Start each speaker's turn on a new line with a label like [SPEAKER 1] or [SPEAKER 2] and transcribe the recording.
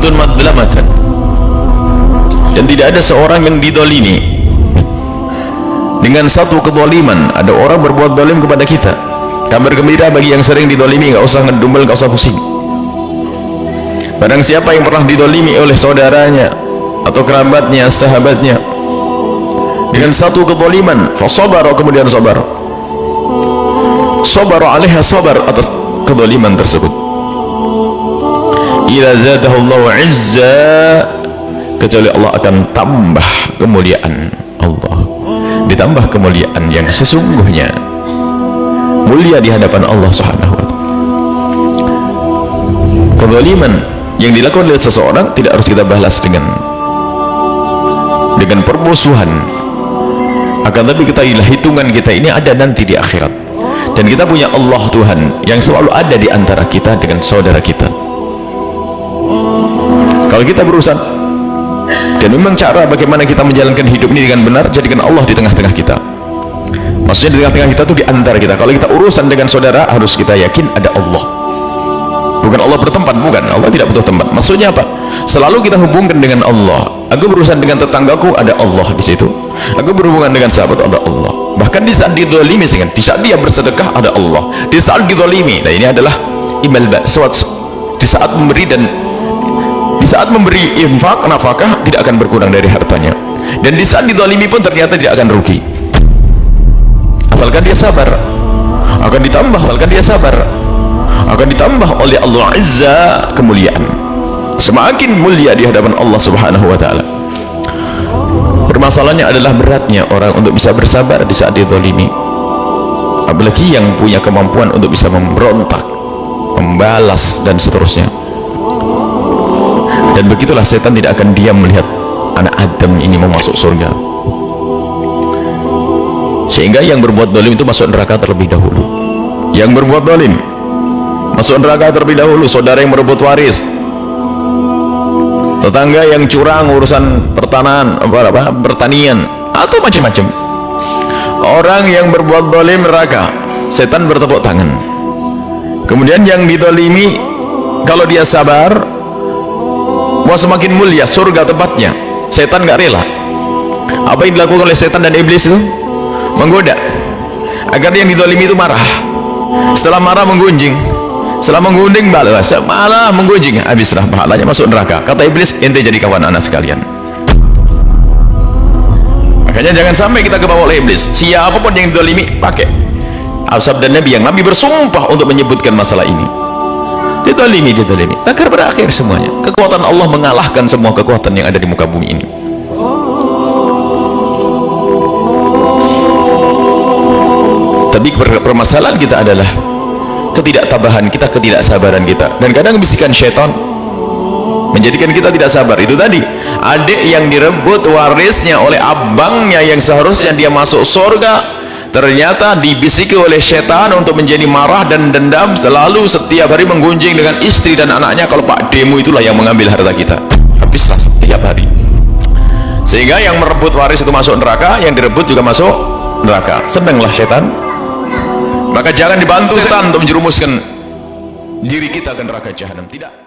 [SPEAKER 1] makhluqatun madlamatan, dan tidak ada seorang yang didolimi dengan satu kezaliman. Ada orang berbuat zalim kepada kita, kabar gembira bagi yang sering didolimi, nggak usah ngedumel, nggak usah pusing. Barang siapa yang pernah didolimi oleh saudaranya atau kerabatnya, sahabatnya dengan satu kezaliman, fasabara, kemudian sabar, sabara alaiha, sabar atas kezaliman tersebut, ila zadahullahu izza, kecuali Allah akan tambah kemuliaan. Allah ditambah kemuliaan yang sesungguhnya mulia di hadapan Allah Subhanahu wa ta'ala. Kezaliman yang dilakukan oleh seseorang tidak harus kita balas dengan permusuhan, akan tapi ketahuilah hitungan kita ini ada nanti di akhirat, dan kita punya Allah Tuhan yang selalu ada di antara kita dengan saudara kita. Kalau kita berurusan, dan memang cara bagaimana kita menjalankan hidup ini dengan benar, jadikan Allah di tengah-tengah kita. Maksudnya di tengah-tengah kita itu di antara kita. Kalau kita urusan dengan saudara, harus kita yakin ada Allah. Bukan Allah bertempat, bukan. Allah tidak butuh tempat. Maksudnya apa? Selalu kita hubungkan dengan Allah. Aku berurusan dengan tetanggaku, ada Allah di situ. Aku berhubungan dengan sahabat, ada Allah. Bahkan di saat dizalimi, di saat dia bersedekah, ada Allah. Di saat dizalimi, nah ini adalah imal ba'swat. Di saat memberi, dan di saat memberi infak, nafkah, tidak akan berkurang dari hartanya. Dan di saat dizalimi pun ternyata tidak akan rugi, asalkan dia sabar. Akan ditambah, asalkan dia sabar, akan ditambah oleh Allah Azza kemuliaan, semakin mulia di hadapan Allah Subhanahu wa ta'ala. Permasalahannya adalah beratnya orang untuk bisa bersabar di saat dizalimi, apalagi yang punya kemampuan untuk bisa memberontak, membalas, dan seterusnya. Dan begitulah setan tidak akan diam melihat anak Adam ini mau masuk surga, sehingga yang berbuat zalim itu masuk neraka terlebih dahulu. Yang berbuat zalim masuk neraka terlebih dahulu. Saudara yang merebut waris, tetangga yang curang urusan pertanian, atau macam-macam. Orang yang berbuat zalim neraka, setan bertepuk tangan. Kemudian yang dizalimi, kalau dia sabar, wah semakin mulia surga tempatnya. Setan nggak rela. Apa yang dilakukan oleh setan dan iblis itu? Menggoda agar yang dizalimi itu marah. Setelah marah menggunjing, setelah menggunjing balas, malah menggunjing, habislah pahalanya, masuk neraka. Kata iblis, ente jadi kawan anak sekalian. Makanya jangan sampai kita kebawa oleh iblis. Siapapun yang dizalimi, pakai sabda Nabi yang Nabi bersumpah untuk menyebutkan masalah ini. Dizalimi, agar berakhir semuanya. Kekuatan Allah mengalahkan semua kekuatan yang ada di muka bumi ini. Tapi permasalahan kita adalah ketidaktabahan kita, ketidaksabaran kita. Dan kadang bisikan syaitan menjadikan kita tidak sabar. Itu tadi, adik yang direbut warisnya oleh abangnya yang seharusnya dia masuk surga, ternyata dibisiki oleh setan untuk menjadi marah dan dendam, selalu setiap hari menggunjing dengan istri dan anaknya. Kalau Pak Demo itulah yang mengambil harta kita, habislah setiap hari. Sehingga yang merebut waris itu masuk neraka, yang direbut juga masuk neraka. Senanglah setan. Maka jangan dibantu setan untuk menjerumuskan diri kita ke neraka jahanam. Tidak.